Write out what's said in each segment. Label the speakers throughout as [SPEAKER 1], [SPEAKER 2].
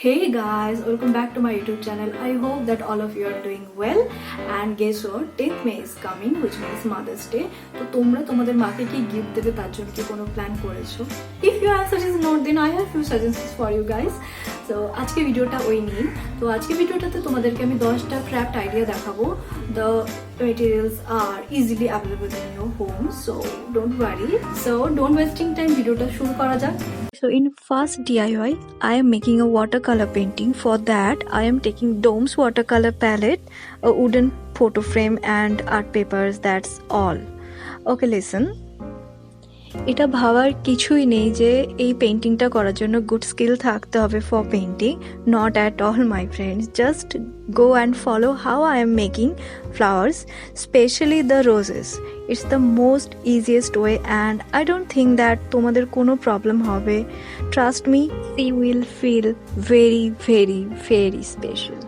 [SPEAKER 1] Hey guys, welcome back to my YouTube channel. I hope that all of you are doing well. And guess what? 10th May is coming, which means Mother's Day. তো তোমরা তোমাদের মাকে কি gift দেবে তার জন্য কি কোনো প্ল্যান করেছো? If your answer is no, then I have few suggestions for you guys. So আজকে ভিডিওটা ওই নিয়ে। তো আজকে ভিডিওটাতে তোমাদেরকে আমি 10টা ক্রাফট আইডিয়া দেখাবো। The materials are easily available in your home, so don't worry. So don't wasting time, ভিডিওটা শুরু করা যাক। So in first DIY, I am making a watercolor painting. For that, I am taking Dome's watercolor palette, a wooden photo frame and art papers. That's all. Okay, listen. এটা ভাবার কিছুই নেই যে এই পেইন্টিংটা করার জন্য গুড স্কিল থাকতে হবে for painting, not at all my friends. Just go and follow how I am making flowers, especially the roses. It's the most easiest way and I don't think that তোমাদের কোনো problem হবে. Trust me, you will feel very very very special.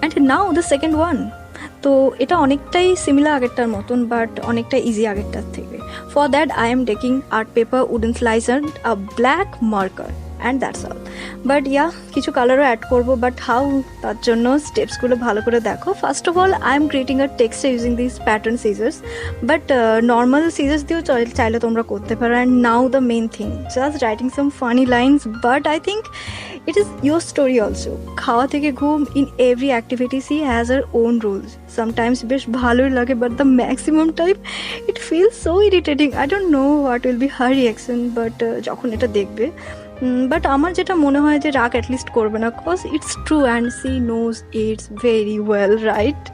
[SPEAKER 1] And now the second one. তো এটা অনেকটাই similar আগেরটার মতন, but অনেকটা easy আগেরটার থেকে। For that I am taking art paper, wooden slice and a black marker and that's all. But কিছু কালারও অ্যাড করবো, বাট হাউ তার জন্য স্টেপসগুলো ভালো করে দেখো। First of all I am creating a texture using this pattern scissors, but normal scissors দিয়েও চাইলে তোমরা করতে পারো। And now the main thing, just writing some funny lines, but I think it is your story also. খাওয়া থেকে ঘুম, in every activity she has her own rules. Sometimes বেশ ভালোই লাগে, but the maximum time it feels so irritating. I don't know what will be her reaction, but যখন এটা দেখবে, but আমার যেটা মনে হয় যে রাগ অ্যাটলিস্ট করবে না, cause it's true and she knows it very well, right?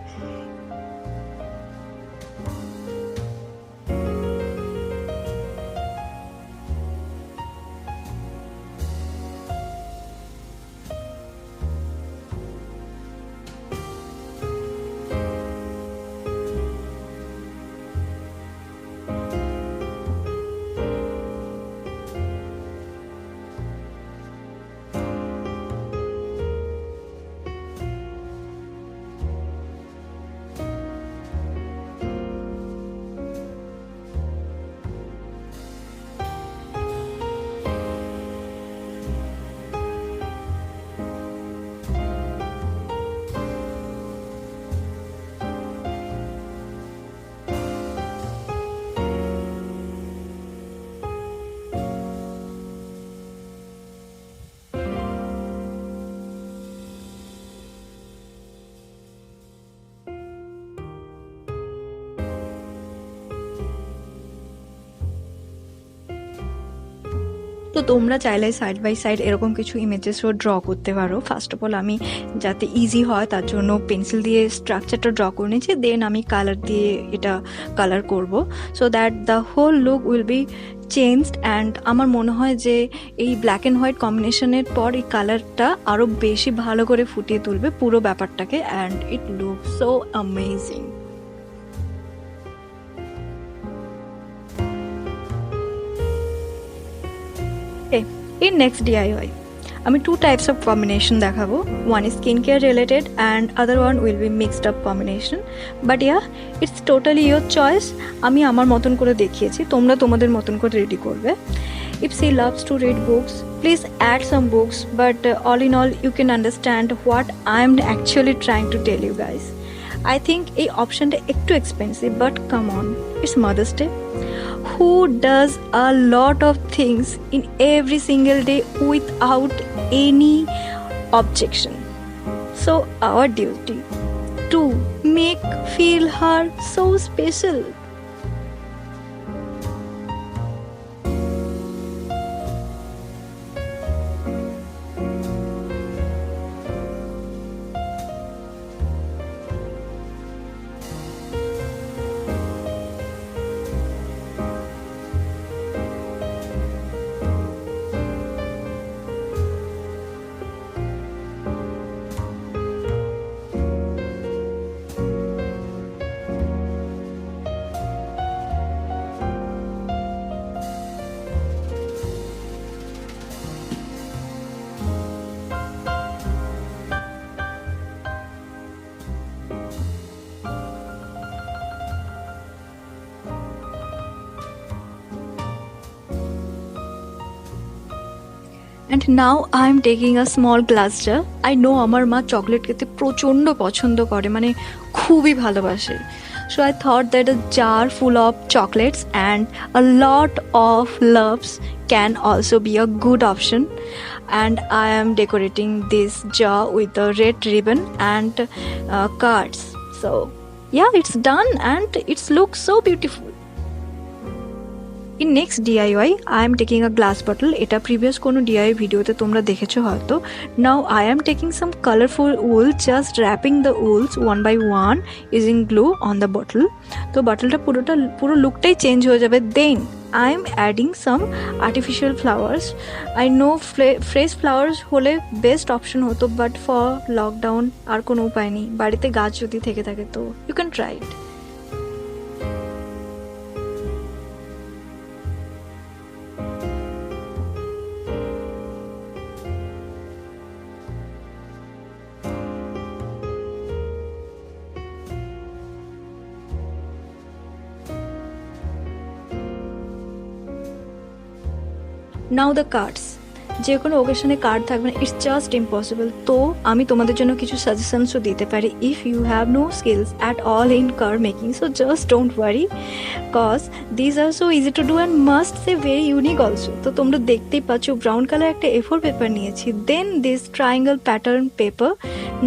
[SPEAKER 1] তো তোমরা চাইলে সাইড বাই সাইড এরকম কিছু ইমেজেসও ড্র করতে পারো। ফার্স্ট অফ অল আমি যাতে ইজি হয় তার জন্য পেন্সিল দিয়ে স্ট্রাকচারটা ড্র করে নিয়েছি, দেন আমি কালার দিয়ে এটা কালার করব, so that the whole look will be changed. And আমার মনে হয় যে এই ব্ল্যাক অ্যান্ড হোয়াইট কম্বিনেশনের পর এই কালারটা আরও বেশি ভালো করে ফুটিয়ে তুলবে পুরো ব্যাপারটাকে, and it look so amazing. In next DIY, আমি টু টাইপস অফ কম্বিনেশন দেখাবো, one is skin care related and other one will be mixed up combination, but yeah it's totally your choice. আমি আমার মতন করে দেখিয়েছি, তোমরা তোমাদের মতন করে রেডি করবে। If she loves to read books, please add some books, but all in all you can understand what I am actually trying to tell you guys. I think এই অপশনটা একটু expensive, but come on, it's Mother's Day. Who does a lot of things in every single day without any objection? So our duty to make feel her so special. And now I am taking a small glass jar. I know আমার মা chocolate খেতে প্রচণ্ড পছন্দ করে, মানে খুবই ভালোবাসে। So I thought that a jar full of chocolates and a lot of loves can also be a good option. And I am decorating this jar with a red ribbon and cards. So yeah, it's done and it looks so beautiful. In next DIY, I am taking a glass bottle. এটা previous কোনো DIY ভিডিওতে তোমরা দেখেছো হয়তো। Now I am taking some colorful wool, just wrapping the wools one by one using glue on the bottle. তো বটলটা পুরো লুকটাই change হয়ে যাবে। Then I am adding some artificial flowers. I know fresh flowers হলে best option হতো, but for lockdown আর কোনো উপায় নেই। বাড়িতে গাছ যদি থেকে থাকে তো you can try it. Now the cards, যে কোনো ওকেশনে কার্ড থাকবে না, ইটস জাস্ট ইম্পসিবল। তো আমি তোমাদের জন্য কিছু সাজেশনসও দিতে পারি। If you have no skills at all in card making, so just don't worry, cause these are so easy to do and must say very unique also. তো তোমরা দেখতেই পাচ্ছ ব্রাউন কালার একটা A4 পেপার নিয়েছি, then this triangle pattern paper.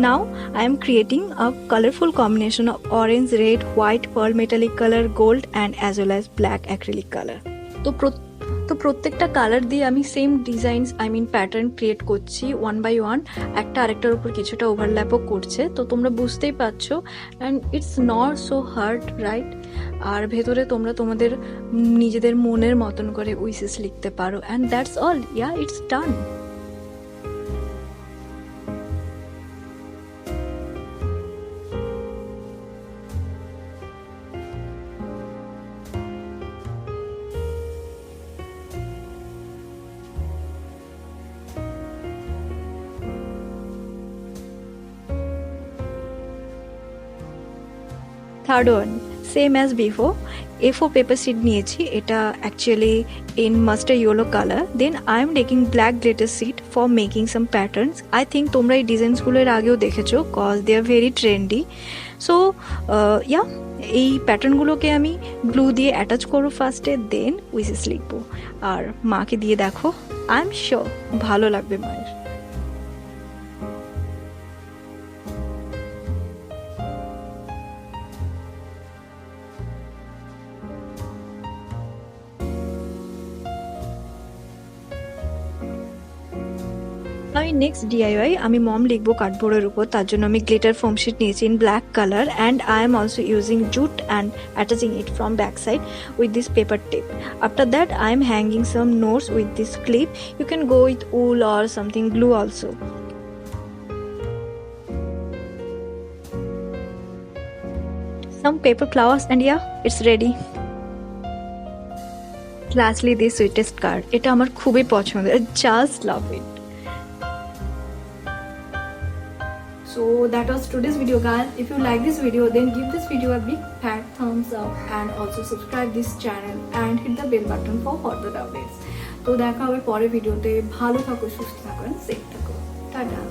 [SPEAKER 1] Now I am creating a colourful combination of orange, red, white, pearl metallic colour, gold and as well as black acrylic colour. তো প্রত্যেকটা colour দিয়ে আমি same designs pattern create করছি one by one, একটা আরেকটার উপর কিছুটা ওভারল্যাপও করছে। তো তোমরা বুঝতেই পারছো, and it's not so hard, right? আর ভেতরে তোমরা তোমাদের নিজেদের মনের মতন করে উইসেস লিখতে পারো, and that's all, yeah it's done. Third one, same as before, A4 paper sheet নিয়েছি, এটা actually in mustard yellow colour. Then I am taking black glitter sheet for making some patterns. I think তোমরা এই ডিজাইনসগুলো এর আগেও দেখেছো, cause they are very trendy. So yeah, এই প্যাটার্নগুলোকে আমি গ্লু দিয়ে অ্যাটাচ করো ফার্স্টে, দেন উইসেস লিখবো। আর মাকে দিয়ে দেখো, আই এম শিওর ভালো লাগবে মায়ের। আমি নেক্সট DIY আমি মম লিখবো কার্ডবোর্ডের উপর, তার জন্য আমি গ্লিটার ফোম শিট নিয়েছি in black colour, and I am also using jute and attaching it from back side with this paper tip. After that I am hanging some notes with this clip, you can go with wool or something glue also. Some paper flowers and yeah, it's ready. Lastly, this sweetest card. এটা আমার খুবই পছন্দের, I just love it. that was today's video, guys. If you like this video, then give this video a big fat thumbs up and also subscribe this channel and hit the bell button for further updates. তো দেখা হবে পরের ভিডিওতে। ভালো থাকো, সুস্থ থাকো, safe থাকো। টাটা।